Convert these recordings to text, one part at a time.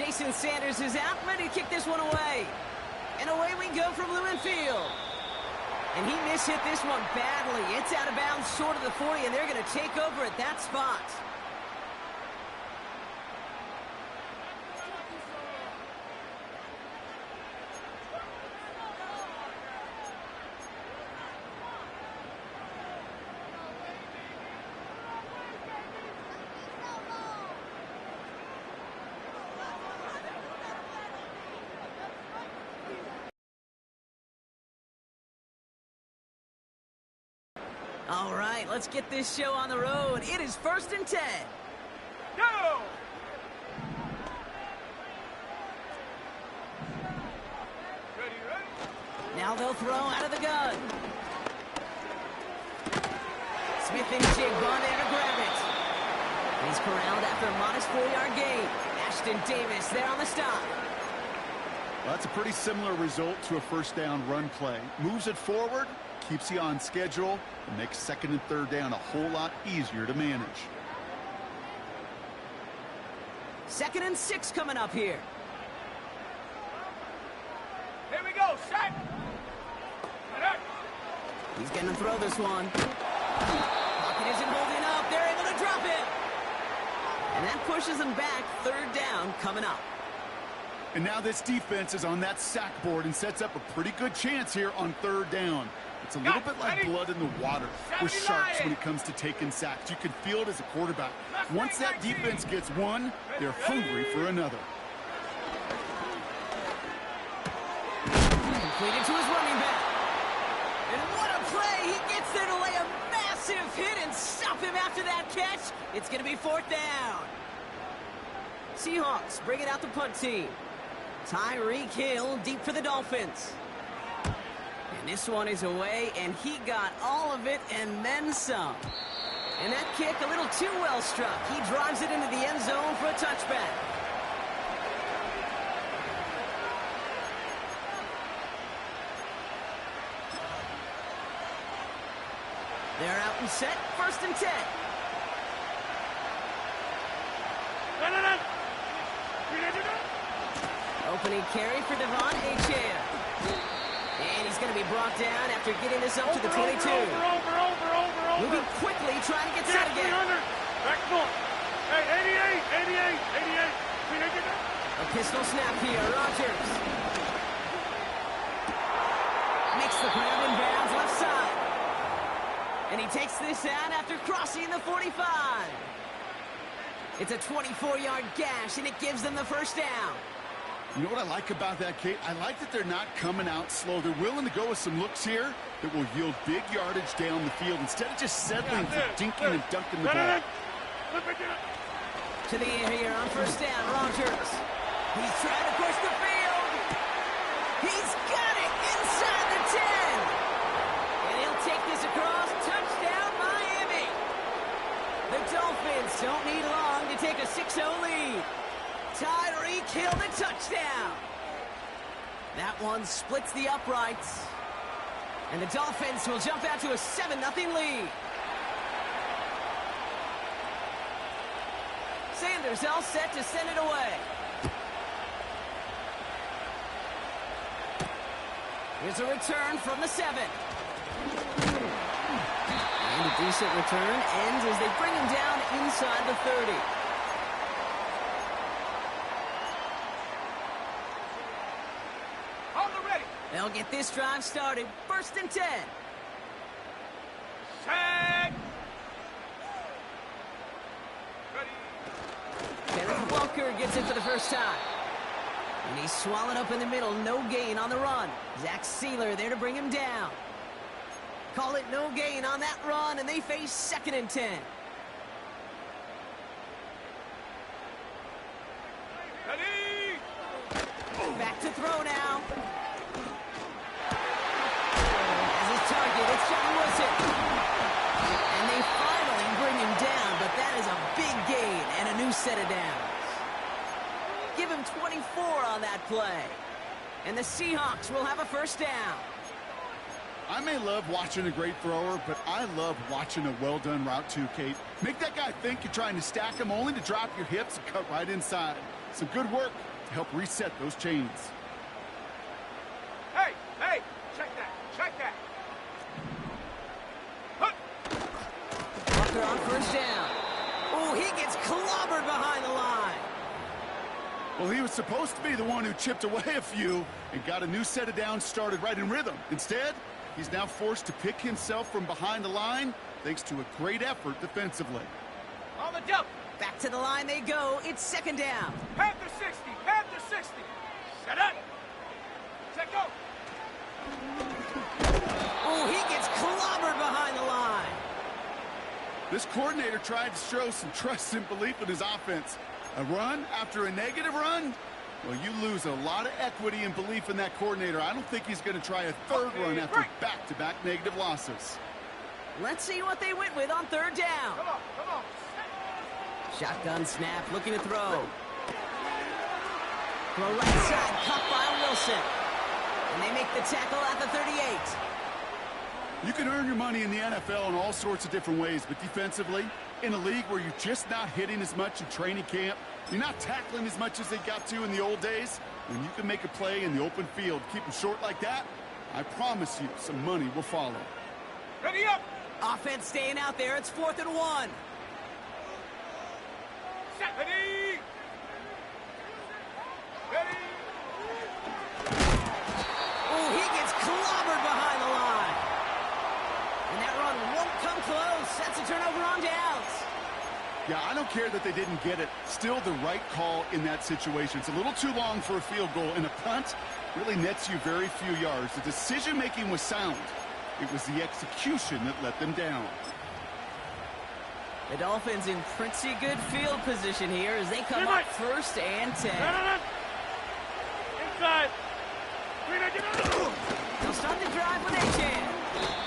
Jason Sanders is out, ready to kick this one away. And away we go from Lumen Field. And he mishit this one badly. It's out of bounds short of the 40, and they're going to take over at that spot. All right, let's get this show on the road. It is 1st and 10. Go! Now they'll throw out of the gun. Smith and Jigba there to grab it. He's corralled after a modest 4-yard gain. Ashton Davis there on the stop. Well, that's a pretty similar result to a first down run play. Moves it forward, keeps you on schedule, and makes 2nd and 3rd down a whole lot easier to manage. 2nd and 6 coming up here. Here we go, set! He's going to throw this one. Pocket isn't holding up. They're able to drop it. And that pushes them back. 3rd down coming up. And now this defense is on that sack board and sets up a pretty good chance here on 3rd down. It's a little bit like blood in the water with Sharks when it comes to taking sacks. You can feel it as a quarterback. Once that defense gets one, they're hungry for another. Completed to his running back. And what a play! He gets there to lay a massive hit and stop him after that catch. It's going to be 4th down. Seahawks bringing out the punt team. Tyreek Hill deep for the Dolphins. And this one is away, and he got all of it and then some. And that kick a little too well struck. He drives it into the end zone for a touchback. They're out and set, 1st and 10. Opening carry for Devon Achane. And he's going to be brought down after getting this up to the 22. Moving quickly, trying to get set again. Back foot. Hey, 88. A pistol snap here, Rodgers. Makes the grab in bounds left side. And he takes this out after crossing the 45. It's a 24-yard gash, and it gives them the 1st down. You know what I like about that, Kate? I like that they're not coming out slow. They're willing to go with some looks here that will yield big yardage down the field instead of just settling for dinking and dunking the ball. To the air here on 1st down, Rodgers. He's trying to push the field. He's got it inside the 10. And he'll take this across. Touchdown, Miami. The Dolphins don't need long to take a 6-0 lead. Tyreek Hill the touchdown. That one splits the uprights. And the Dolphins will jump out to a 7-0 lead. Sanders all set to send it away. Here's a return from the 7. And a decent return ends as they bring him down inside the 30. They'll get this drive started. 1st and 10. Set. Kenneth Walker gets it for the first time. And he's swallowed up in the middle. No gain on the run. Zach Sealer there to bring him down. Call it no gain on that run, and they face 2nd and 10. Ready. Back to throw now. As his target, it's John Wilson. And they finally bring him down, but that is a big gain and a new set of downs. Give him 24 on that play. And the Seahawks will have a 1st down. I may love watching a great thrower, but I love watching a well-done route too, Kate. Make that guy think you're trying to stack him only to drop your hips and cut right inside. Some good work to help reset those chains. Hey, hey, check that, check that. Walker on first down. Oh, he gets clobbered behind the line. Well, he was supposed to be the one who chipped away a few and got a new set of downs started right in rhythm. Instead, he's now forced to pick himself from behind the line thanks to a great effort defensively. On the jump. Back to the line they go. It's second down. Panther 60, Panther 60. Set up. Set go. Oh, he gets clobbered behind the line. This coordinator tried to show some trust and belief in his offense. A run after a negative run? Well, you lose a lot of equity and belief in that coordinator. I don't think he's going to try a third run after back-to-back negative losses. Let's see what they went with on third down. Come on, come on. Shotgun snap, looking to throw. Throw right side, caught by Wilson. And they make the tackle at the 38. You can earn your money in the NFL in all sorts of different ways, but defensively, in a league where you're just not hitting as much in training camp, you're not tackling as much as they got to in the old days, when you can make a play in the open field, keep them short like that, I promise you some money will follow. Ready up. Offense staying out there. It's 4th and 1. Set. Ready. Ready. Oh, he gets clobbered behind the line. And that run won't come close. That's a turnover on downs. Yeah, I don't care that they didn't get it. Still the right call in that situation. It's a little too long for a field goal, and a punt really nets you very few yards. The decision-making was sound. It was the execution that let them down. The Dolphins in pretty good field position here as they come up 1st and 10. Inside. They'll start the drive when they can.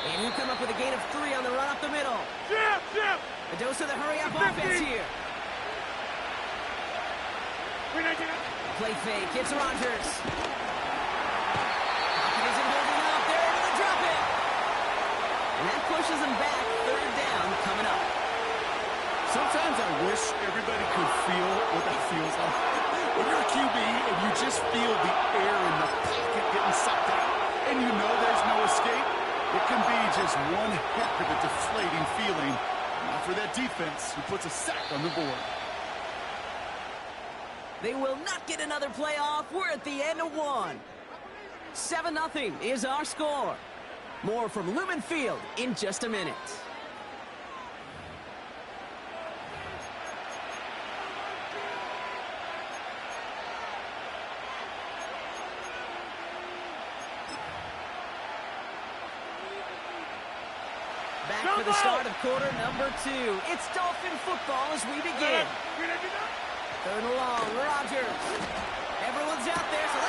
And he'll come up with a gain of 3 on the run up the middle. Jump, jump. A dose of the hurry-up offense here. Play fake. It's Rodgers. Pocket isn't holding up. They're able to drop it. And that pushes them back. 3rd down coming up. Sometimes I wish everybody could feel what that feels like. When you're a QB and you just feel the air in the pocket getting sucked out, and you know there's no escape, it can be just one heck of a deflating feeling. Not for that defense who puts a sack on the board. They will not get another playoff. We're at the end of 1. 7-0 is our score. More from Lumen Field in just a minute. Back for the start of quarter number 2. It's Dolphin football as we begin. 3rd and long, Rodgers. Everyone's out there, so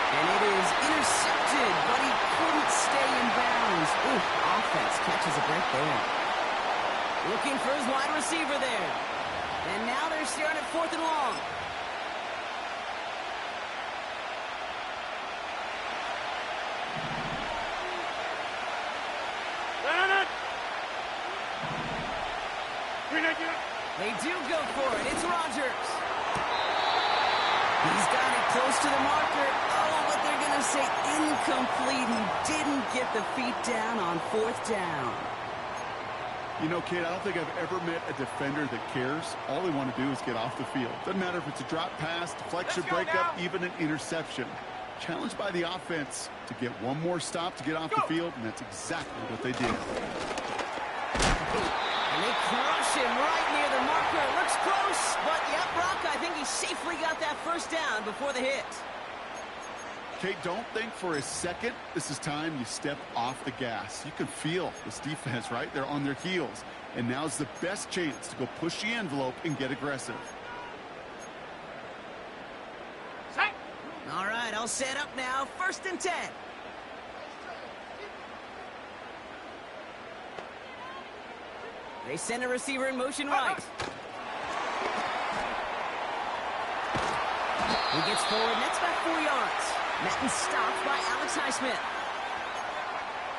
and it is intercepted, but he couldn't stay in bounds. Ooh, offense catches a break there. Looking for his wide receiver there. And now they're staring at 4th and long. They do go for it. It's Rodgers. He's got it close to the marker. Oh, but they're going to say incomplete. He didn't get the feet down on 4th down. You know, kid, I don't think I've ever met a defender that cares. All they want to do is get off the field. Doesn't matter if it's a drop pass, deflection, breakup, even an interception. Challenged by the offense to get one more stop to get off the field, and that's exactly what they did. And they crush him right near the marker. It looks close, but yep, Brock, I think he safely got that 1st down before the hit. Kate, don't think for a second this is time you step off the gas. You can feel this defense, right? They're on their heels. And now's the best chance to go push the envelope and get aggressive. Set. All right, I'll set up now. 1st and 10. They send a receiver in motion right. He gets forward, next about 4 yards. Met and stopped by Alex Highsmith.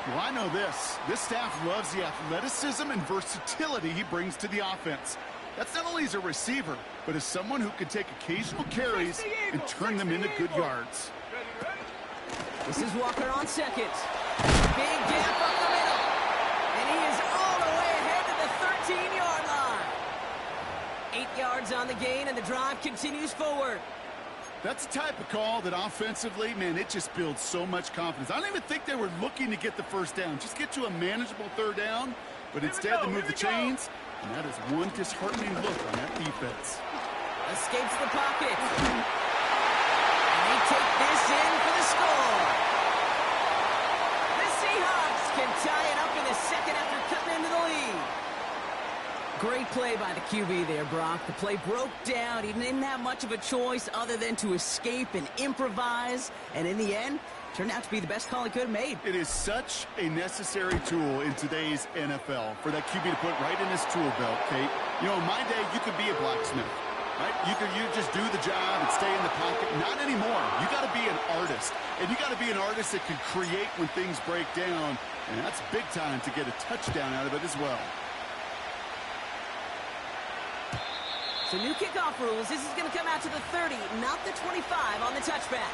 Well, I know this. This staff loves the athleticism and versatility he brings to the offense. That's not only as a receiver, but as someone who can take occasional carries and turn them into good yards. This is Walker on second. Big gap up the middle. And he is all the way ahead to the 13-yard line. 8 yards on the gain, and the drive continues forward. That's the type of call that offensively, man, it just builds so much confidence. I don't even think they were looking to get the first down. Just get to a manageable third down, but instead they move the chains, and that is one disheartening look on that defense. Escapes the pocket. And they take this in for the score. The Seahawks can tie it up in the second after cutting into the lead. Great play by the QB there, Brock. The play broke down. He didn't have much of a choice other than to escape and improvise. And in the end, turned out to be the best call he could have made. It is such a necessary tool in today's NFL for that QB to put right in his tool belt, Kate. You know, in my day, you could be a blacksmith, right? You just do the job and stay in the pocket. Not anymore. You got to be an artist. And you got to be an artist that can create when things break down. And that's big time to get a touchdown out of it as well. So new kickoff rules. This is going to come out to the 30, not the 25 on the touchback.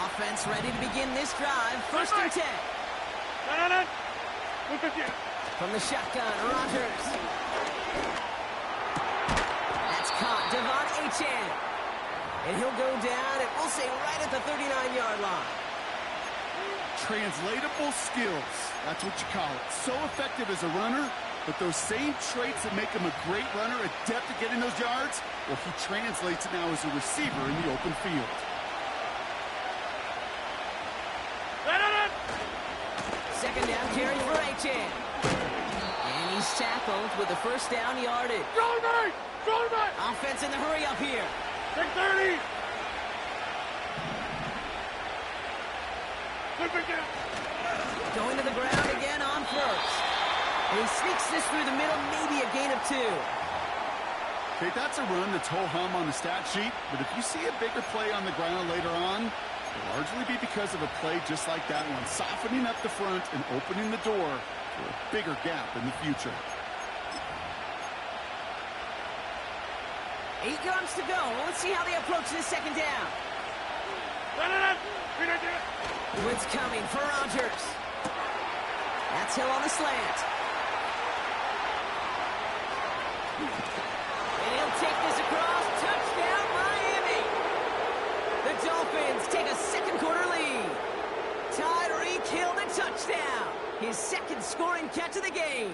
Offense ready to begin this drive. First and 10. From the shotgun, Rodgers. Caught Devon Achane. And he'll go down, and we'll say right at the 39-yard line. Translatable skills. That's what you call it. So effective as a runner, but those same traits that make him a great runner, adept at getting those yards, well, he translates it now as a receiver in the open field. Second down carry for Achane. And he's tackled with the first down yardage. Offense in the hurry up here. 6:30. Going to the ground again on first. And he sneaks this through the middle, maybe a gain of 2. Okay, that's a run that's ho-hum on the stat sheet, but if you see a bigger play on the ground later on, it'll largely be because of a play just like that one, softening up the front and opening the door for a bigger gap in the future. 8 yards to go. Well, let's see how they approach this second down. Blitz coming for Rodgers. That's Hill on the slant. And he'll take this across. Touchdown, Miami. The Dolphins take a second quarter lead. Tyreek Hill the touchdown. His second scoring catch of the game.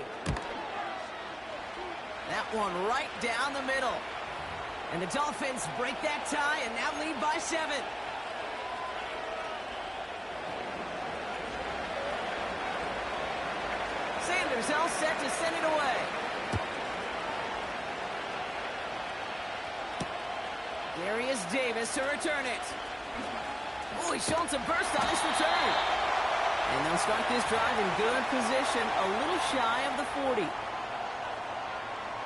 That one right down the middle. And the Dolphins break that tie and now lead by 7. Sanders all set to send it away. Darius Davis to return it. Oh, he's showing some burst on his return. And they'll start this drive in good position, a little shy of the 40.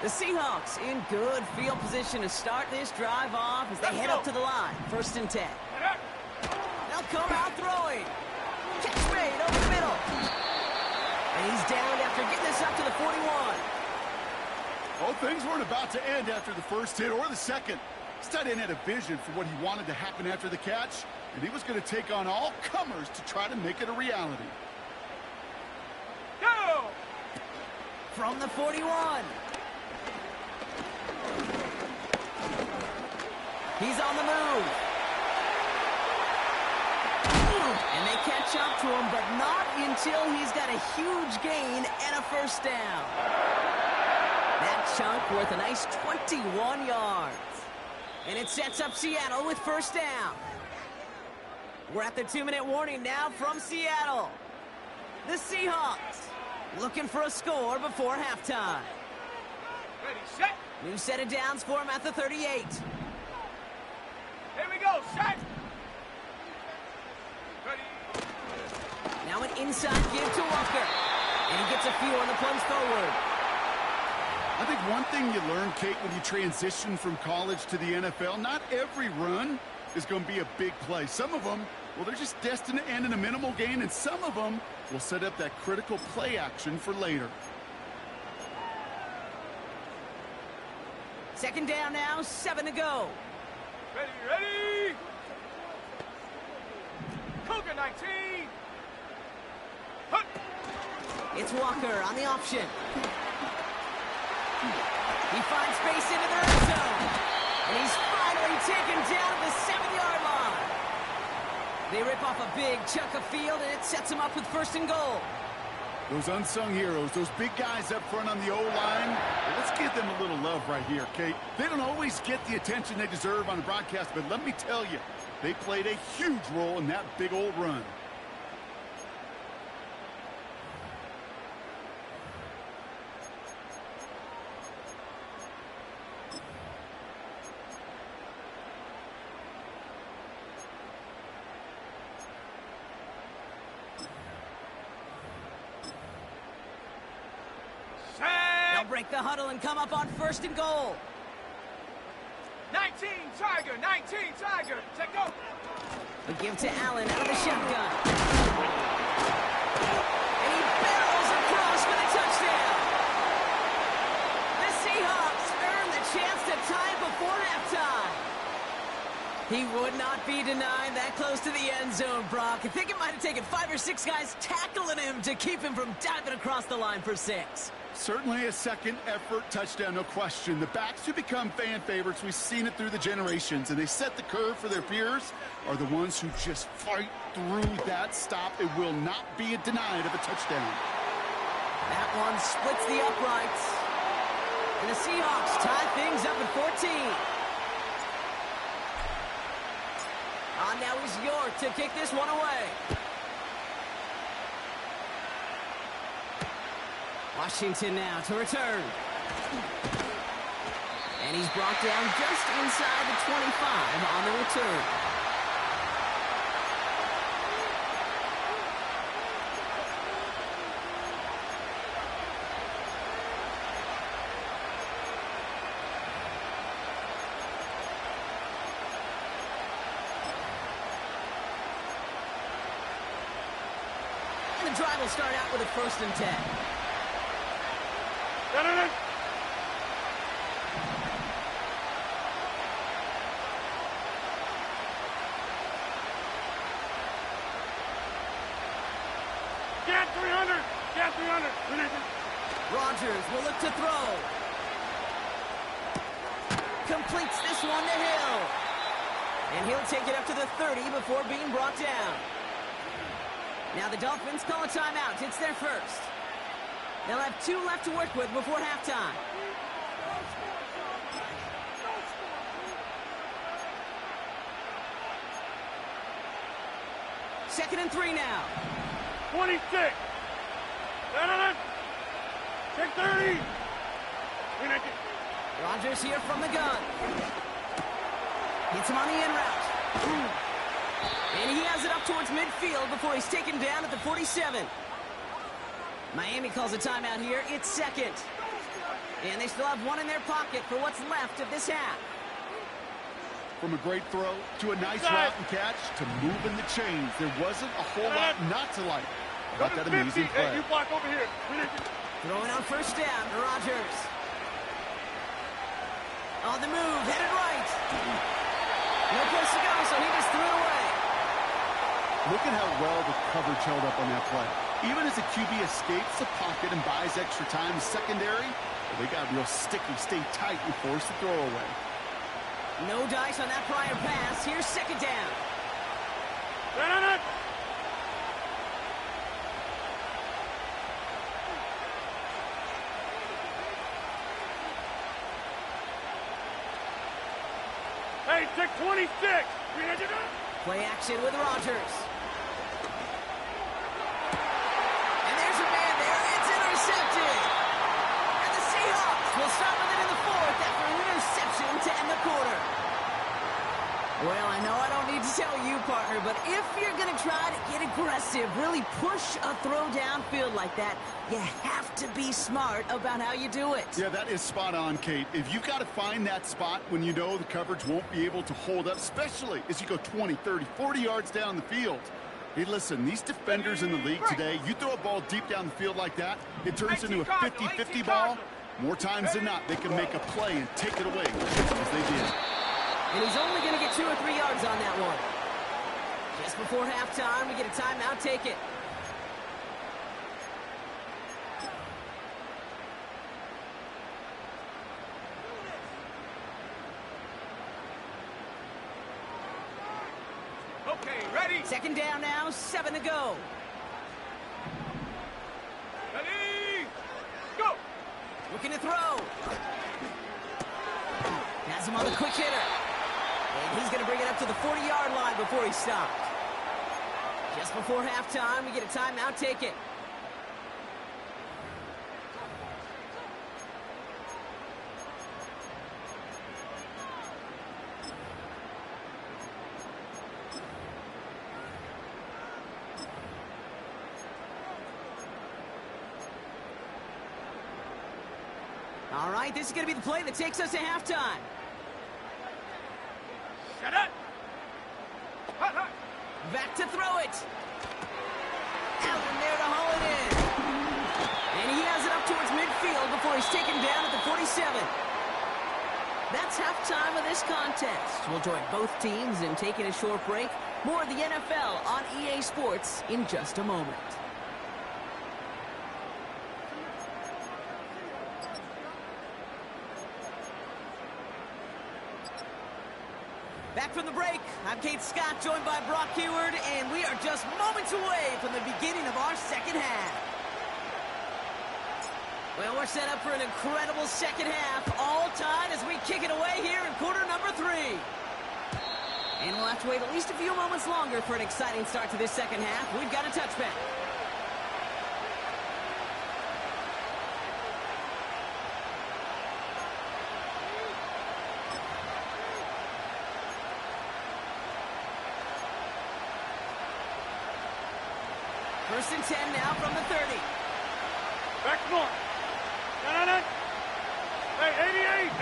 The Seahawks in good field position to start this drive off as they head up to the line. First and 10. They'll come out throwing. Catch made over the middle. And he's down after getting this up to the 41. Well, things weren't about to end after the first hit or the second. This tight end had a vision for what he wanted to happen after the catch, and he was going to take on all comers to try to make it a reality. Go! From the 41. He's on the move. And they catch up to him, but not until he's got a huge gain and a first down. That chunk worth a nice 21 yards. And it sets up Seattle with first down. We're at the 2-minute warning now from Seattle. The Seahawks looking for a score before halftime. Ready, set. New set of downs for him at the 38. Here we go, set. Ready. Now an inside give to Walker. And he gets a few on the plunge forward. I think one thing you learn, Kate, when you transition from college to the NFL, not every run is going to be a big play. Some of them, well, they're just destined to end in a minimal gain, and some of them will set up that critical play action for later. Second down now, 7 to go. Ready. Cougar 19. Hut. It's Walker on the option. He finds space into the red zone. And he's finally taken down at the 7-yard line. They rip off a big chunk of field, and it sets him up with 1st and goal. Those unsung heroes, those big guys up front on the O-line, well, let's give them a little love right here, Kate. They don't always get the attention they deserve on the broadcast, but let me tell you, they played a huge role in that big old run. Break the huddle and come up on 1st and goal. 19 Tiger. Check go. We give to Allen out of the shotgun. And he barrels across for the touchdown. The Seahawks earn the chance to tie before halftime. He would not be denied that close to the end zone, Brock. I think it might have taken 5 or 6 guys tackling him to keep him from diving across the line for 6. Certainly a second effort touchdown, no question. The backs who become fan favorites, we've seen it through the generations, and they set the curve for their peers, are the ones who just fight through that stop. It will not be denied of a touchdown. That one splits the uprights. And the Seahawks tie things up at 14. Now is York to kick this one away. Washington now to return. And he's brought down just inside the 25 on the return. And the drive will start out with a 1st and 10. Get 300. Rodgers will look to throw. Completes this one to Hill. And he'll take it up to the 30 before being brought down. Now the Dolphins call a timeout. It's their first. They'll have 2 left to work with before halftime. Second and 3 now. 26. Take 30. Rodgers here from the gun. Hits him on the in route. And he has it up towards midfield before he's taken down at the 47. Miami calls a timeout here. It's second. And they still have 1 in their pocket for what's left of this half. From a great throw to a nice route and catch to moving the chains, there wasn't a whole lot not to like about that amazing play. Hey, you block over here. Throwing on 1st down to Rodgers. On the move, headed right. No place to go, so he just threw it away. Look at how well the coverage held up on that play. Even as the QB escapes the pocket and buys extra time, secondary, well, they got real sticky, stay tight, and force the throw away. No dice on that prior pass. Here's 2nd down. Hey, take 26. Play action with Rodgers. And there's a man there. It's intercepted. And the Seahawks will start with it in the 4th after an interception to end the quarter. Well, I know I don't need to tell you, partner, but if you're going to try to get aggressive, really push a throw downfield like that, you have to be smart about how you do it. Yeah, that is spot on, Kate. If you've got to find that spot when you know the coverage won't be able to hold up, especially as you go 20, 30, 40 yards down the field. Hey, listen, these defenders in the league today, you throw a ball deep down the field like that, it turns into a 50-50 ball. More times than not, they can make a play and take it away, as they did. And he's only going to get 2 or 3 yards on that one. Just before halftime, we get a timeout. Take it. Okay, ready? Second down now, 7 to go. Ready? Go! Looking to throw. Has him on the quick hitter. And he's going to bring it up to the 40-yard line before he stopped. Just before halftime, we get a timeout. Take it. All right, this is going to be the play that takes us to halftime. Set up! Hut, hut. Back to throw it. Allen there to haul it in. And he has it up towards midfield before he's taken down at the 47. That's halftime of this contest. We'll join both teams in taking a short break. More of the NFL on EA Sports in just a moment. Back from the break, I'm Kate Scott, joined by Brock Huard, and we are just moments away from the beginning of our second half. Well, we're set up for an incredible second half, all tied as we kick it away here in quarter number 3. And we'll have to wait at least a few moments longer for an exciting start to this second half. We've got a touchback. First and 10 now from the 30. Back more. No. Hey, 88.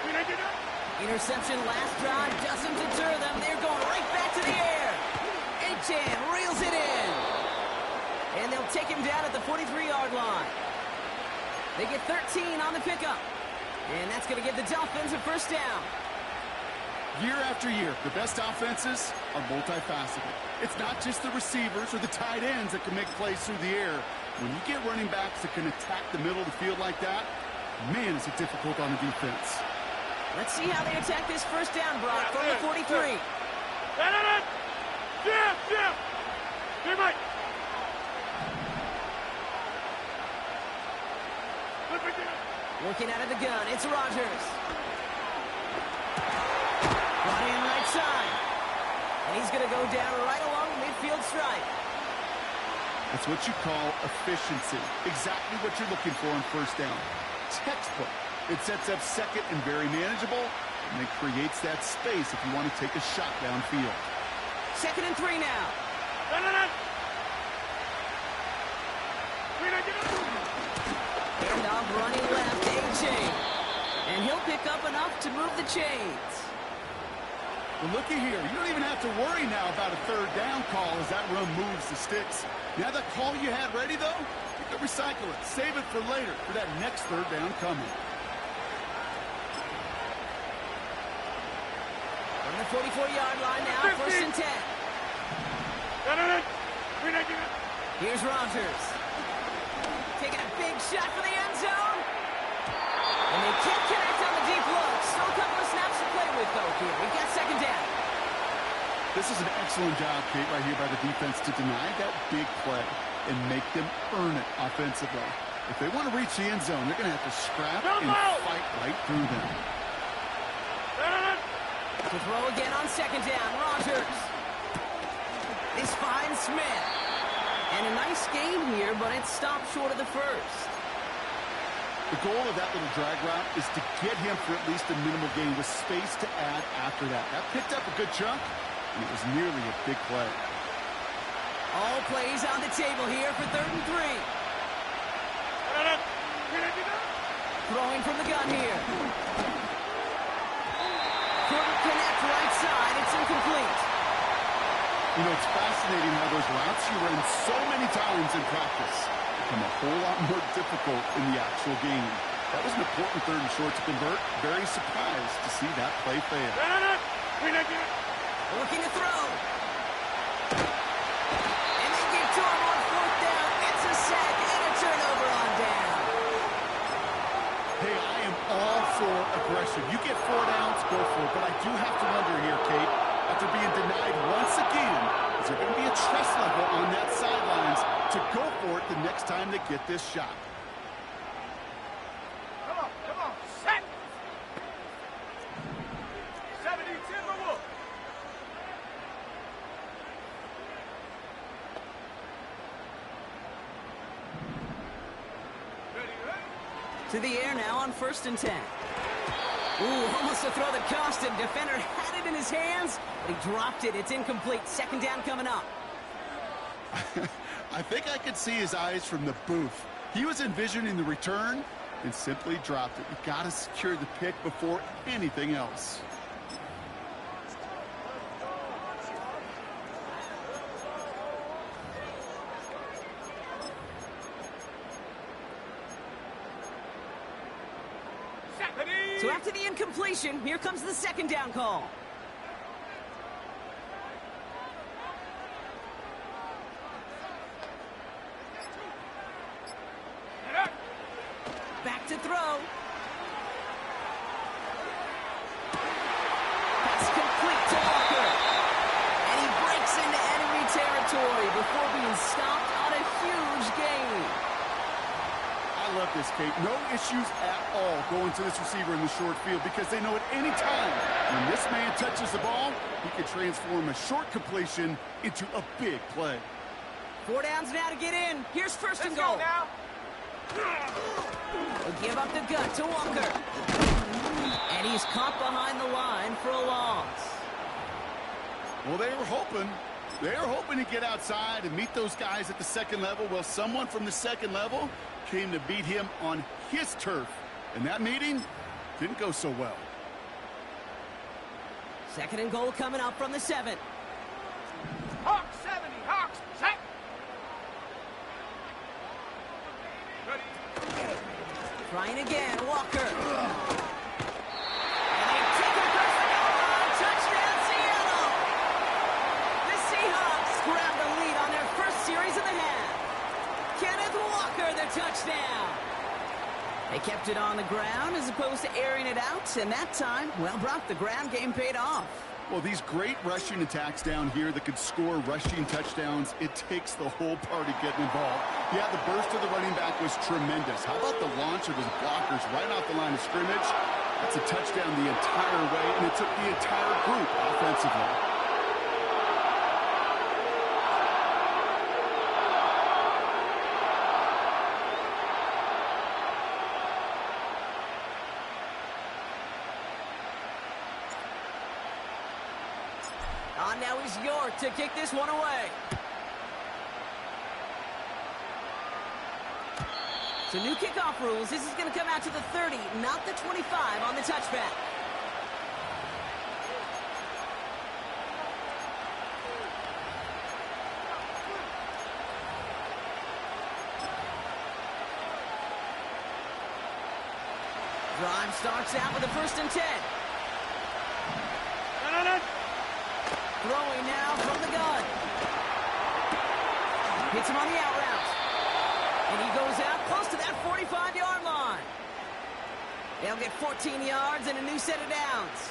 We didn't get up. Interception last drive doesn't deter them. They're going right back to the air. Achane reels it in. And they'll take him down at the 43-yard line. They get 13 on the pickup. And that's going to give the Dolphins a first down. Year after year, the best offenses are multifaceted. It's not just the receivers or the tight ends that can make plays through the air. When you get running backs that can attack the middle of the field like that, man, is it difficult on the defense. Let's see how they attack this first down, Brock, from the 43. Jim! Here, Mike! Working out of the gun, it's Rodgers. Brought in right side. And he's going to go down right along the midfield stripe. That's what you call efficiency. Exactly what you're looking for on first down. Textbook. It sets up second and very manageable, and it creates that space if you want to take a shot downfield. 2nd and 3 now. Handoff running left, Achane. And he'll pick up enough to move the chains. Well, looky here. You don't even have to worry now about a third down call as that run moves the sticks. Now that call you had ready, though, you can recycle it. Save it for later for that next third down coming. On the 44-yard line now, 1st and 10. Here's Rodgers. Taking a big shot for the end zone. And they can't connect on the deep look. Still a couple of snaps to play with, though, here. We've got 2nd down. This is an excellent job, Kate, right here by the defense to deny that big play and make them earn it offensively. If they want to reach the end zone, they're going to have to scrap and fight right through them. To throw again on 2nd down, Rodgers. This finds Smith. And a nice game here, but it's stopped short of the first. The goal of that little drag route is to get him for at least a minimal gain with space to add after that. That picked up a good chunk, and it was nearly a big play. All plays on the table here for 3rd and 3. Throwing from the gun here. Couldn't connect right side. It's incomplete. You know, it's fascinating how those routes you run so many times in practice become a whole lot more difficult in the actual game. That was an important 3rd and short to convert. Very surprised to see that play fail. Looking to throw. And they get to him on 4th down. It's a sack and a turnover on down. Hey, I am all for aggression. You get 4 downs, go for it. But I do have to wonder here, Kate, after being denied once again, is there going to be a trust level on that sidelines to go for it the next time they get this shot? Come on, set! 70 Timberwolves. To the air now on 1st and 10. Ooh, almost a throw that cost him. Defender had it in his hands, but he dropped it. It's incomplete. 2nd down coming up. I think I could see his eyes from the booth. He was envisioning the return and simply dropped it. You got to secure the pick before anything else. So after the incompletion, here comes the 2nd down call. Back to throw. Pass complete to Walker. And he breaks into enemy territory before being stopped on a huge gain. I love this, Kate. No issues at all going to this receiver in the short field because they know at any time when this man touches the ball, he can transform a short completion into a big play. 4 downs now to get in. Here's 1st and goal. Now. He'll give up the gut to Walker. And he's caught behind the line for a loss. Well, they were hoping to get outside and meet those guys at the 2nd level. Well, someone from the 2nd level came to beat him on his turf. And that meeting didn't go so well. 2nd and goal coming up from the 7. Hawks 70, Hawks, set! Trying again, Walker. And they take it across the goal line. Touchdown, Seattle! The Seahawks grab the lead on their 1st series of the half. Kenneth Walker, the touchdown. They kept it on the ground as opposed to airing it out, and that time, well, Brock, the ground game paid off. Well, these great rushing attacks down here that could score rushing touchdowns, it takes the whole party getting involved. Yeah, the burst of the running back was tremendous. How about the launch of his blockers right off the line of scrimmage? That's a touchdown the entire way, and it took the entire group offensively. On now is York to kick this one away. So new kickoff rules. This is going to come out to the 30, not the 25 on the touchback. Drive starts out with a 1st and 10. Throwing now from the gun. Hits him on the out route. And he goes out close to that 45-yard line. They'll get 14 yards and a new set of downs.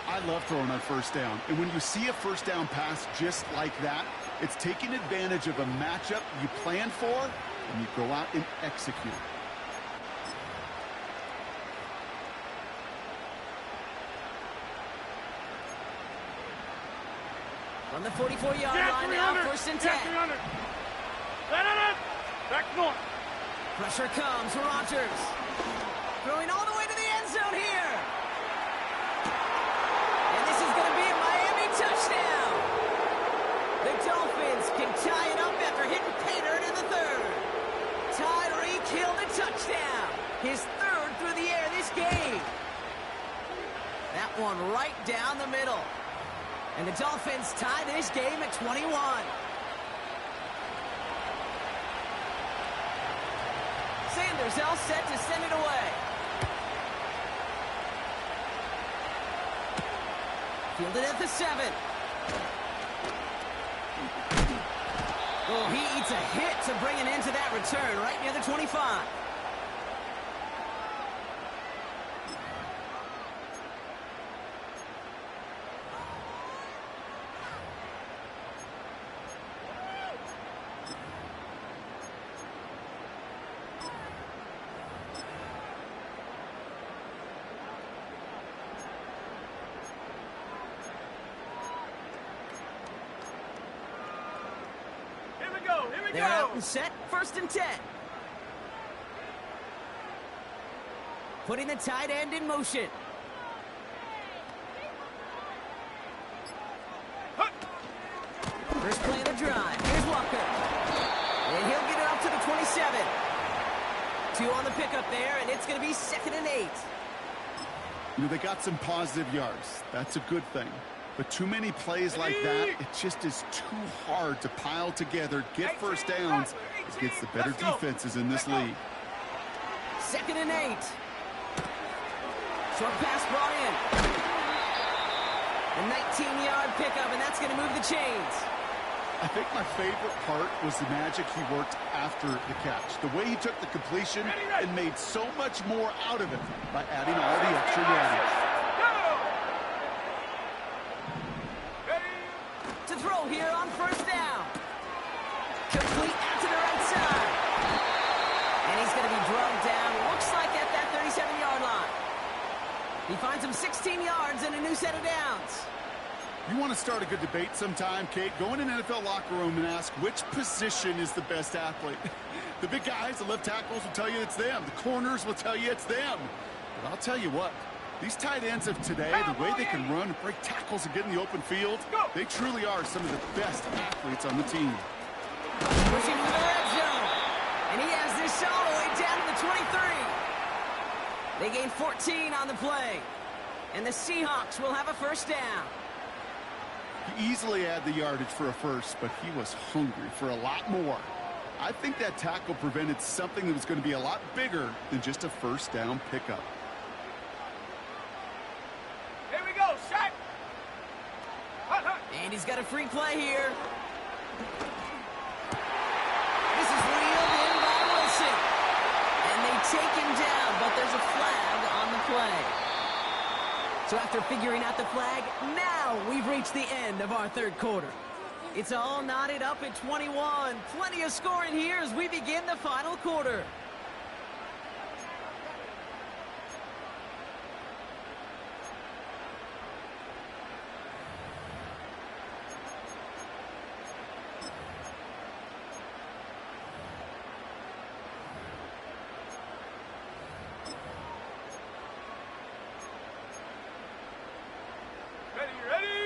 I love throwing on 1st down. And when you see a 1st down pass just like that, it's taking advantage of a matchup you plan for, and you go out and execute. From the 44-yard line now, 1st and 10. Back north. Pressure comes. Rodgers throwing all the way to the end zone here. And this is going to be a Miami touchdown. The Dolphins can tie it up after hitting pay dirt in the third. Tyreek Hill the touchdown. His third through the air this game. That one right down the middle. And the Dolphins tie this game at 21. Sanders all set to send it away. Fielded at the 7. Oh, he eats a hit to bring an end to that return right near the 25. They're out and set, 1st and 10. Putting the tight end in motion. First play of the drive. Here's Walker. And he'll get it up to the 27. 2 on the pickup there, and it's going to be 2nd and 8. You know, they got some positive yards. That's a good thing. But too many plays like that, it just is too hard to pile together, get first downs against the better defenses in this league. 2nd and 8. Short pass brought in. A 19-yard pickup, and that's going to move the chains. I think my favorite part was the magic he worked after the catch. The way he took the completion and made so much more out of it by adding all the extra yardage. To throw here on 1st down. Complete out to the right side. And he's going to be drugged down. Looks like at that 37-yard line. He finds him 16 yards and a new set of downs. You want to start a good debate sometime, Kate? Go in an NFL locker room and ask which position is the best athlete. The big guys, the left tackles will tell you it's them. The corners will tell you it's them. But I'll tell you what. These tight ends of today, the way they can run and break tackles and get in the open field, they truly are some of the best athletes on the team. Pushing for the red zone. And he has this all the way down to the 23. They gain 14 on the play. And the Seahawks will have a 1st down. He easily had the yardage for a first, but he was hungry for a lot more. I think that tackle prevented something that was going to be a lot bigger than just a 1st down pickup. And he's got a free play here. This is reeled in by Wilson. And they take him down, but there's a flag on the play. So after figuring out the flag, now we've reached the end of our 3rd quarter. It's all knotted up at 21. Plenty of scoring here as we begin the final quarter.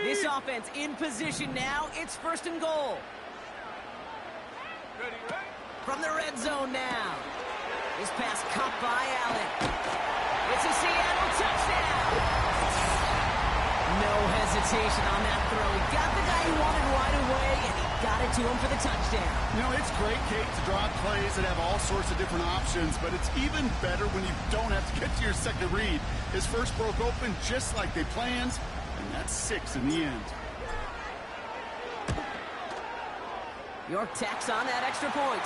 This offense in position now. It's 1st and goal. From the red zone now. This pass caught by Allen. It's a Seattle touchdown. No hesitation on that throw. He got the guy he wanted right away, and he got it to him for the touchdown. You know, it's great, Kate, to draw plays that have all sorts of different options, but it's even better when you don't have to get to your second read. His first broke open just like they planned. And that's 6 in the end. York tacks on that extra point.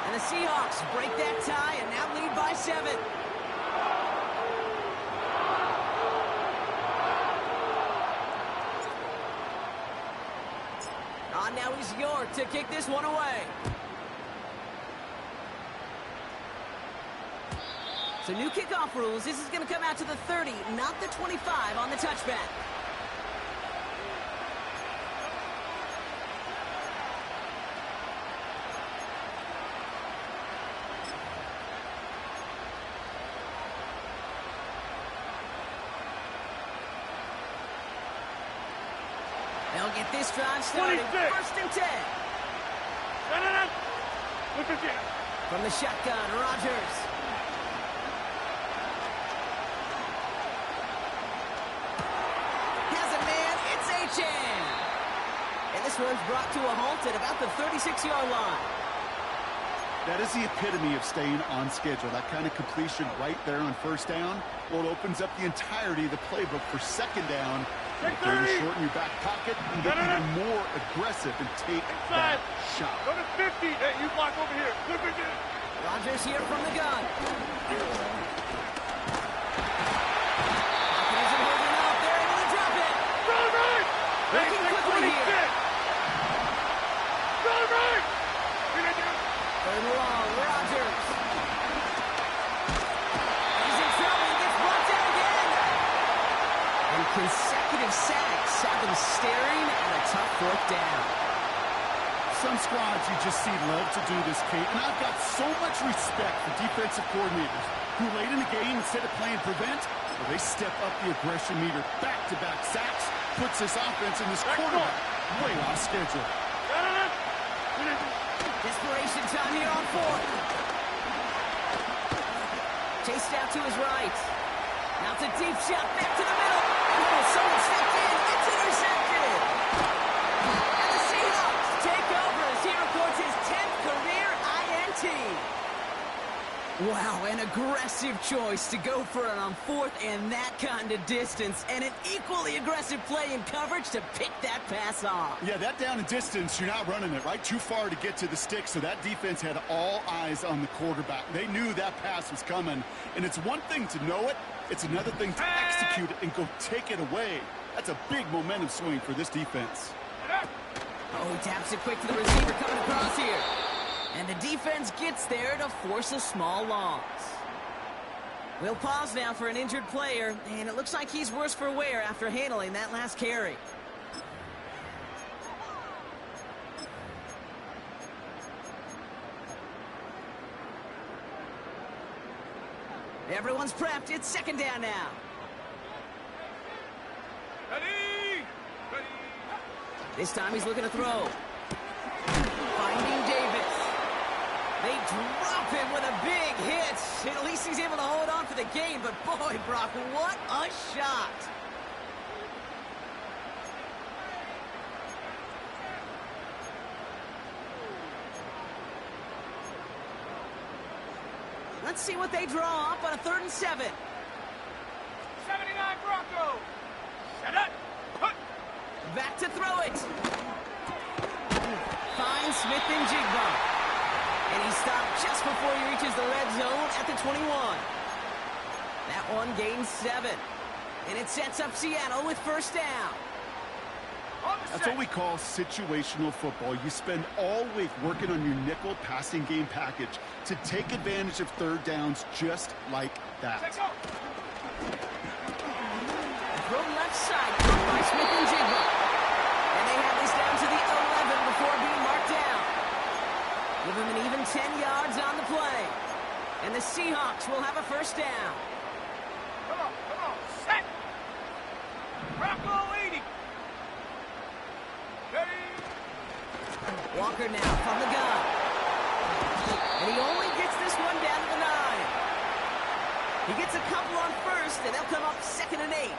And the Seahawks break that tie and now lead by 7. Now is York to kick this one away. So new kickoff rules. This is going to come out to the 30, not the 25 on the touchback. They'll get this drive started. 26. First and 10. Look again. From the shotgun, Rodgers. Has a man, it's Achane. And this one's brought to a halt at about the 36-yard line. That is the epitome of staying on schedule. That kind of completion right there on first down. Well, it opens up the entirety of the playbook for second down. You're going to shorten your back pocket and get even more aggressive and take that shot. Go to 50. Hey, you block over here. Look again. Rodgers here from the gun. Pocket isn't holding up. They're able to drop it. Run right. Looking quickly here. Run right. Third and long, Rodgers. He's in trouble and gets brought down again. And consecutive sacks have them staring at a tough fourth down. Some squads you just see love to do this, Kate, and I've got so much respect for defensive coordinators who late in the game, instead of playing prevent, well, they step up the aggression meter. Back-to-back sacks puts this offense and this quarterback way off schedule. Desperation time here on fourth. Chased out to his right. Now it's a deep shot back to the middle. Oh, someone stepped in. It's intercepted. And the Seahawks take over as he records his 10th career INT. Wow, an aggressive choice to go for it on fourth and that kind of distance. And an equally aggressive play in coverage to pick that pass off. Yeah, that down and distance, you're not running it, right? Too far to get to the stick, so that defense had all eyes on the quarterback. They knew that pass was coming, and it's one thing to know it, it's another thing to execute it and go take it away. That's a big momentum swing for this defense. Oh, he taps it quick to the receiver coming across here. And the defense gets there to force a small loss. We'll pause now for an injured player, and it looks like he's worse for wear after handling that last carry. Everyone's prepped. It's second down now. Ready. Ready. This time he's looking to throw. Finding Davis. They drop him with a big hit. At least he's able to hold on for the game, but boy, Brock, what a shot. Let's see what they draw up on a 3rd and 7. 79 Broncos. Set up. Put. Back to throw it. Finds Smith and Jigba. And he stopped just before he reaches the red zone at the 21. That one gains 7. And it sets up Seattle with first down. That's what we call situational football. You spend all week working on your nickel passing game package to take advantage of third downs just like that. Throw left side, caught by Smith and Jigba. And they have this down to the 11 before being marked down. Give them an even 10 yards on the play. And the Seahawks will have a first down. Come on, set. Bronco 80. Ready. Walker now from the gun. And he only gets this one down to the 9. He gets a couple on first, and they'll come up 2nd and 8.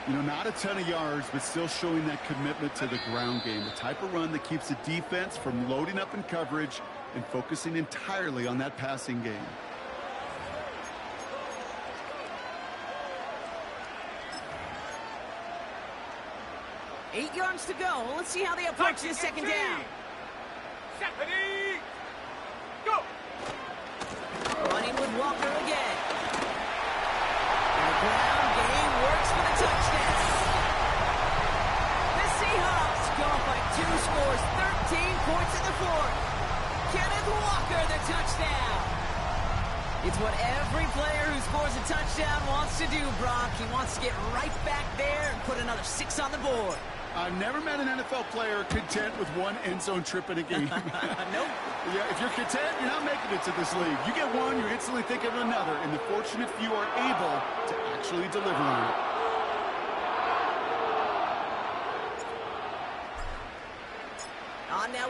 You know, not a ton of yards, but still showing that commitment to the ground game. The type of run that keeps the defense from loading up in coverage and focusing entirely on that passing game. Eight yards to go. Let's see how they approach this second down. Ready. Go. Running with Walker again. And the ground game works for the touchdown. The Seahawks go up by 2 scores, 13 points in the 4th. Kenneth Walker, the touchdown. It's what every player who scores a touchdown wants to do, Brock. He wants to get right back there and put another 6 on the board. I've never met an NFL player content with one end zone trip in a game. Nope. Yeah, if you're content, you're not making it to this league. You get one, you're instantly thinking of another, and the fortunate few are able to actually deliver on it.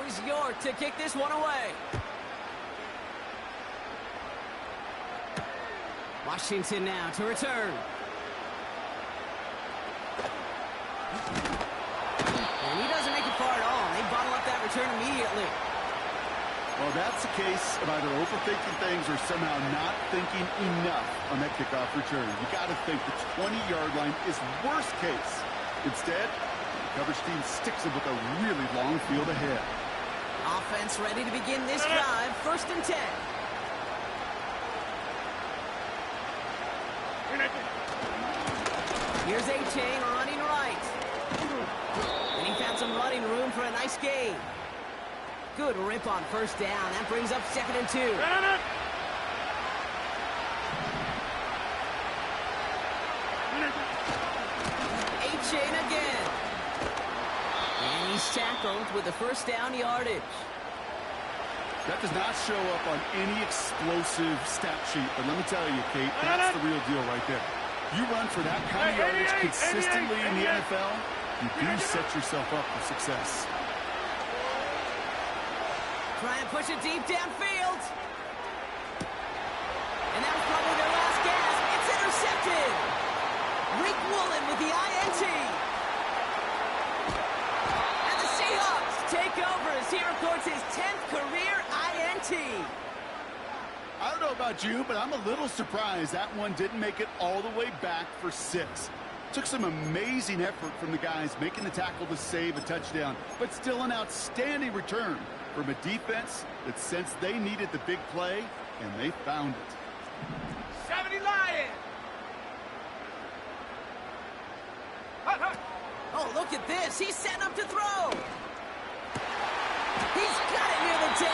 goes York to kick this one away. Washington now to return. And he doesn't make it far at all. They bottle up that return immediately. Well, that's a case of either overthinking things or somehow not thinking enough on that kickoff return. You got to think the 20-yard line is worst case. Instead, the coverage team sticks them with a really long field ahead. Offense ready to begin this drive. 1st and 10. Here's A-Chain running right. And he found some running room for a nice gain. Good rip on 1st down. That brings up 2nd and 2. A-Chain again. And he's tackled with the 1st down yardage. That does not show up on any explosive stat sheet, but let me tell you, Kate, that's the real deal right there. You run for that kind of yardage consistently in the NFL, you do set yourself up for success. Try and push it deep downfield. And that was probably their last gasp. It's intercepted. Rick Woolen with the INT. And the Seahawks take over as he records his 10th career INT. I don't know about you, but I'm a little surprised that one didn't make it all the way back for 6. Took some amazing effort from the guys making the tackle to save a touchdown, but still an outstanding return from a defense that sensed they needed the big play, and they found it. 70 Lions! Oh, look at this. He's setting up to throw. He's got it near the 10.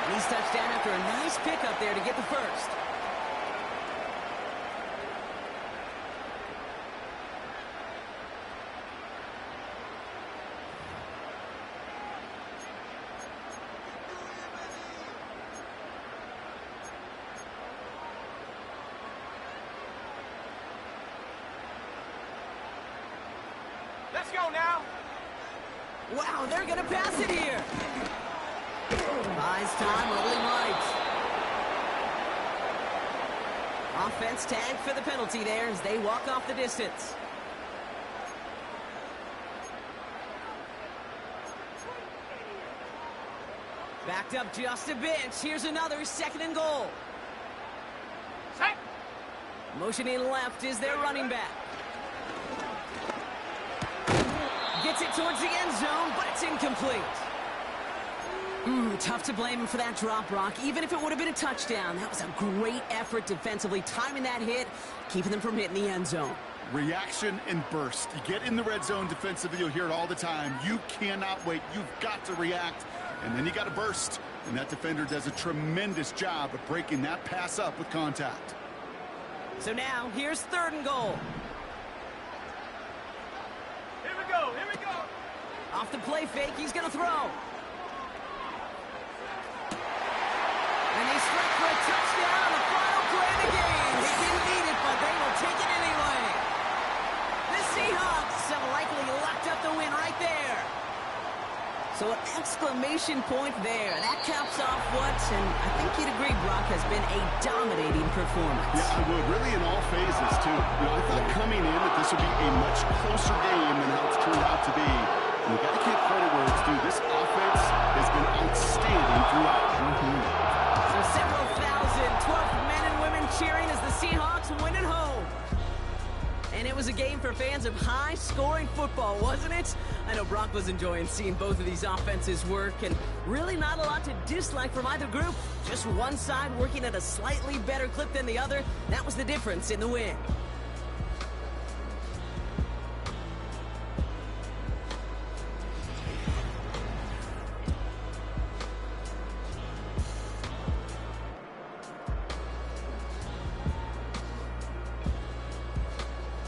And he's touchdown after a nice pickup there to get the 1st. Let's go now. Wow, they're going to pass it here. Buys time, rolling right. Offense tagged for the penalty there as they walk off the distance. Backed up just a bit. Here's another 2nd and goal. Set. Motioning left is their running back. Gets it towards the end zone, but it's incomplete. Tough to blame him for that drop, Brock. Even if it would have been a touchdown, that was a great effort defensively, timing that hit, keeping them from hitting the end zone. Reaction and burst. You get in the red zone defensively, you'll hear it all the time. You cannot wait. You've got to react, and then you got to burst. And that defender does a tremendous job of breaking that pass up with contact. So now, here's 3rd and goal. Here we go, here we go. Off the play fake, he's going to throw. And he's struck for a touchdown on the final play of the game. He didn't need it, but they will take it anyway. The Seahawks have likely locked up the win right there. So an exclamation point there. That caps off what, and I think you'd agree, Brock, has been a dominating performance. Yeah, I would. Really in all phases, too. You know, I thought coming in that this would be a much closer game than how it's turned out to be. And you got to give credit where it's due. This offense has been outstanding throughout. So several thousand 12th men and women cheering as the Seahawks win at home. And it was a game for fans of high-scoring football, wasn't it? I know Brock was enjoying seeing both of these offenses work, and really not a lot to dislike from either group. Just one side working at a slightly better clip than the other. That was the difference in the win.